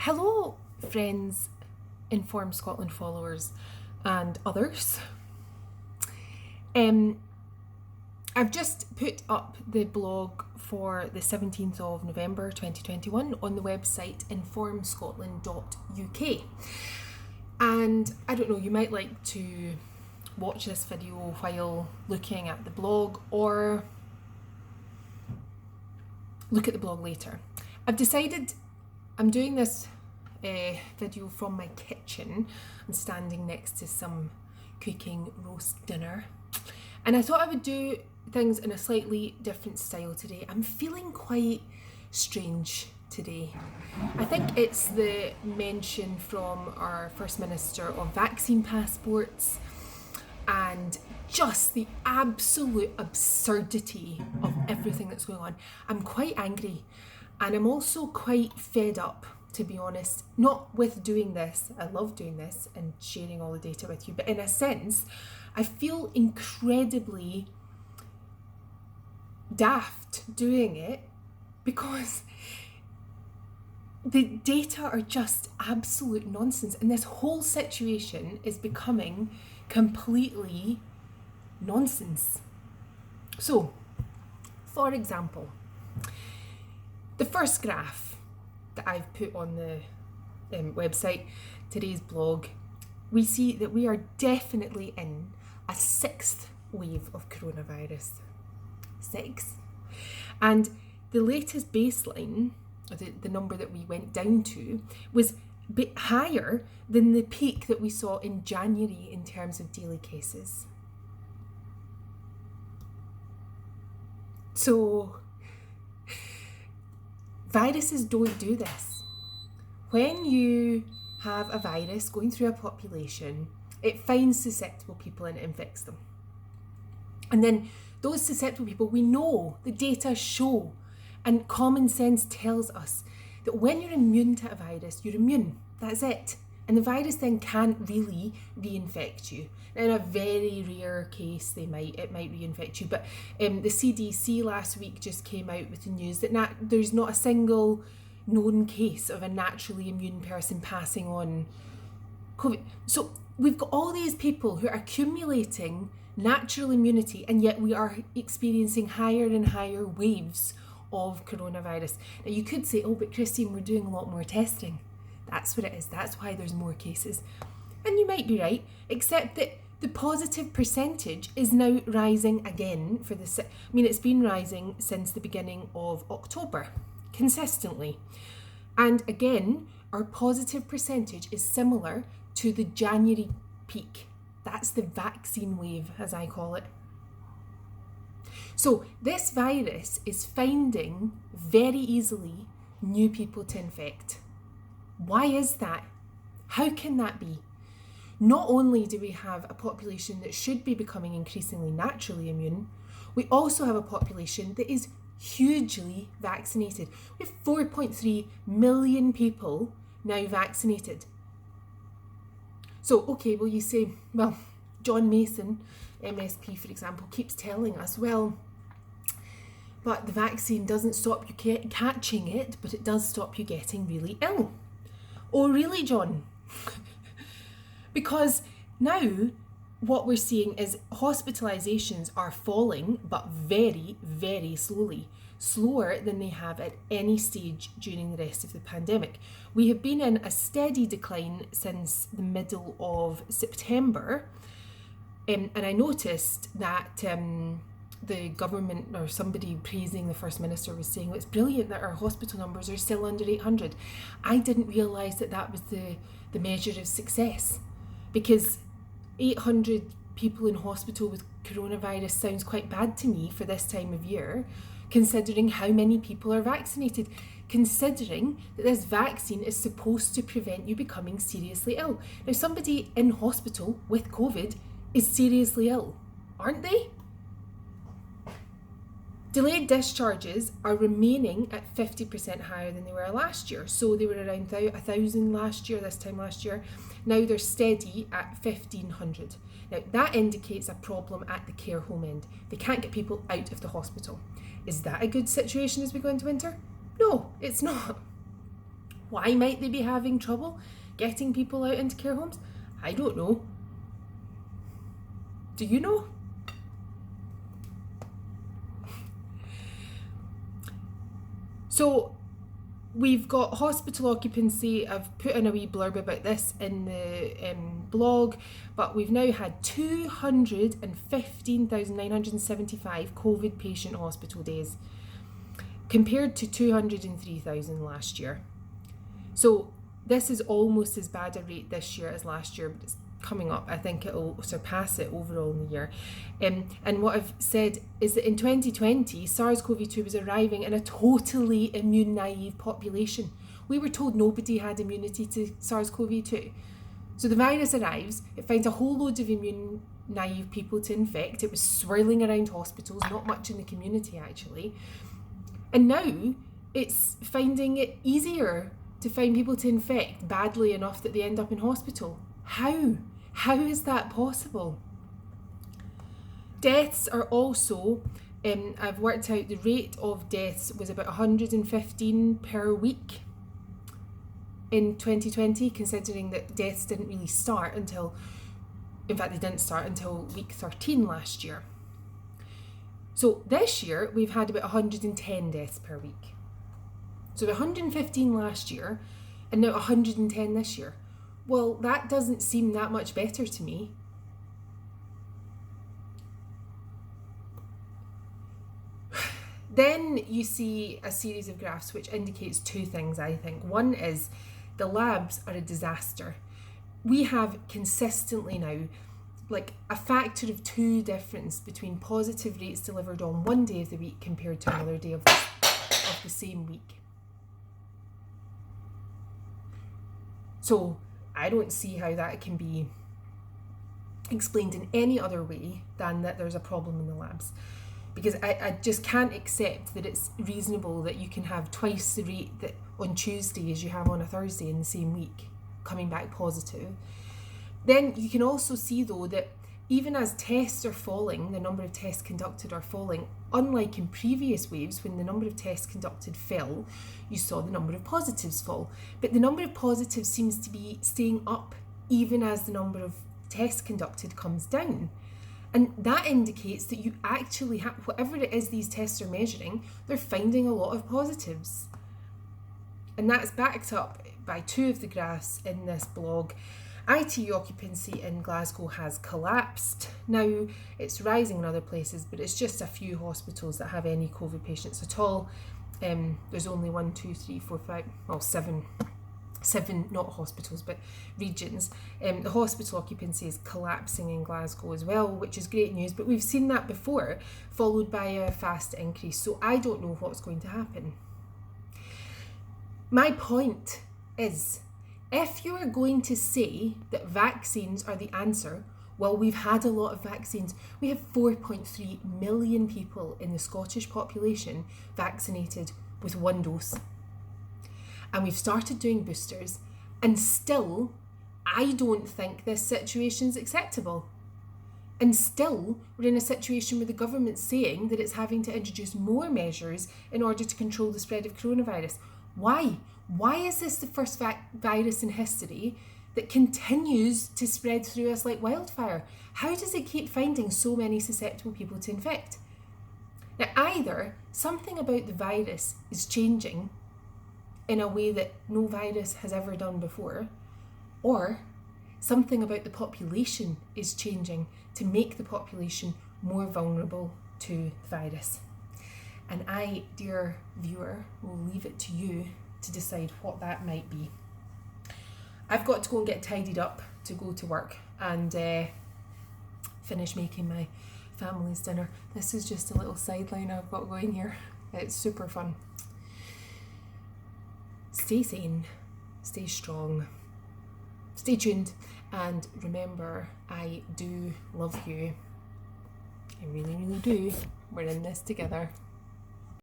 Hello, friends, Inform Scotland followers, and others. I've just put up the blog for the 17th of November 2021 on the website informscotland.uk. And I don't know, you might like to watch this video while looking at the blog or look at the blog later. I've decided I'm doing this video from my kitchen. I'm standing next to some cooking roast dinner. And I thought I would do things in a slightly different style today. I'm feeling quite strange today. I think it's the mention from our First Minister of vaccine passports and just the absolute absurdity of everything that's going on. I'm quite angry and I'm also quite fed up, to be honest, not with doing this. I love doing this and sharing all the data with you, but in a sense, I feel incredibly daft doing it because the data are just absolute nonsense and this whole situation is becoming completely nonsense. So, for example, the first graph that I've put on the website, today's blog, we see that we are definitely in a sixth wave of coronavirus. Six. And the latest baseline, the number that we went down to, was a bit higher than the peak that we saw in January in terms of daily cases. So, viruses don't do this. When you have a virus going through a population, it finds susceptible people and infects them. And then those susceptible people, we know, the data show, and common sense tells us that when you're immune to a virus, you're immune. That's it. And the virus then can't really reinfect you. In a very rare case, it might reinfect you. But the CDC last week just came out with the news that there's not a single known case of a naturally immune person passing on COVID. So we've got all these people who are accumulating natural immunity, and yet we are experiencing higher and higher waves of coronavirus. Now you could say, oh, but Christine, we're doing a lot more testing. That's what it is. That's why there's more cases. And you might be right, except that the positive percentage is now rising again it's been rising since the beginning of October, consistently. And again, our positive percentage is similar to the January peak. That's the vaccine wave, as I call it. So this virus is finding very easily new people to infect. Why is that? How can that be? Not only do we have a population that should be becoming increasingly naturally immune, we also have a population that is hugely vaccinated. We have 4.3 million people now vaccinated. So, okay, well, you say, well, John Mason, MSP, for example, keeps telling us, well, but the vaccine doesn't stop you catching it, but it does stop you getting really ill. Oh, really, John? Because now what we're seeing is hospitalizations are falling, but very, very slowly. Slower than they have at any stage during the rest of the pandemic. We have been in a steady decline since the middle of September. And I noticed that the government or somebody praising the First Minister was saying, well, it's brilliant that our hospital numbers are still under 800. I didn't realise that was the measure of success, because 800 people in hospital with coronavirus sounds quite bad to me for this time of year, considering how many people are vaccinated, considering that this vaccine is supposed to prevent you becoming seriously ill. Now, somebody in hospital with COVID is seriously ill, aren't they? Delayed discharges are remaining at 50% higher than they were last year. So they were around 1,000 last year, this time last year. Now they're steady at 1,500. Now that indicates a problem at the care home end. They can't get people out of the hospital. Is that a good situation as we go into winter? No, it's not. Why might they be having trouble getting people out into care homes? I don't know. Do you know? So we've got hospital occupancy. I've put in a wee blurb about this in the blog, but we've now had 215,975 COVID patient hospital days compared to 203,000 last year. So this is almost as bad a rate this year as last year, but it's coming up. I think it'll surpass it overall in the year. And what I've said is that in 2020, SARS-CoV-2 was arriving in a totally immune naive population. We were told nobody had immunity to SARS-CoV-2. So the virus arrives, it finds a whole load of immune naive people to infect. It was swirling around hospitals, not much in the community actually. And now it's finding it easier to find people to infect badly enough that they end up in hospital. How? How is that possible? Deaths are also, I've worked out the rate of deaths was about 115 per week in 2020, considering that deaths didn't really start until, in fact, they didn't start until week 13 last year. So this year, we've had about 110 deaths per week. So 115 last year, and now 110 this year. Well, that doesn't seem that much better to me. Then you see a series of graphs which indicates two things, I think. One is the labs are a disaster. We have consistently now like a factor of 2 difference between positive rates delivered on one day of the week compared to another day of the same week. So I don't see how that can be explained in any other way than that there's a problem in the labs. Because I just can't accept that it's reasonable that you can have twice the rate that on Tuesday as you have on a Thursday in the same week coming back positive. Then you can also see though that even as tests are falling, the number of tests conducted are falling, unlike in previous waves when the number of tests conducted fell, you saw the number of positives fall. But the number of positives seems to be staying up even as the number of tests conducted comes down. And that indicates that you actually have, whatever it is these tests are measuring, they're finding a lot of positives. And that's backed up by 2 of the graphs in this blog. ITU occupancy in Glasgow has collapsed. Now it's rising in other places, but it's just a few hospitals that have any COVID patients at all. There's only 7 not hospitals but regions. The hospital occupancy is collapsing in Glasgow as well, which is great news, but we've seen that before, followed by a fast increase, so I don't know what's going to happen. My point is, if you are going to say that vaccines are the answer, well, we've had a lot of vaccines. We have 4.3 million people in the Scottish population vaccinated with 1 dose. And we've started doing boosters, and still, I don't think this situation is acceptable. And still, we're in a situation where the government's saying that it's having to introduce more measures in order to control the spread of coronavirus. Why? Why is this the first virus in history that continues to spread through us like wildfire? How does it keep finding so many susceptible people to infect? Now, either something about the virus is changing in a way that no virus has ever done before, or something about the population is changing to make the population more vulnerable to the virus. And I, dear viewer, will leave it to you to decide what that might be. I've got to go and get tidied up to go to work and finish making my family's dinner. This is just a little sideline I've got going here. It's super fun. Stay sane, stay strong, stay tuned, and remember, I do love you. I really, really do. We're in this together.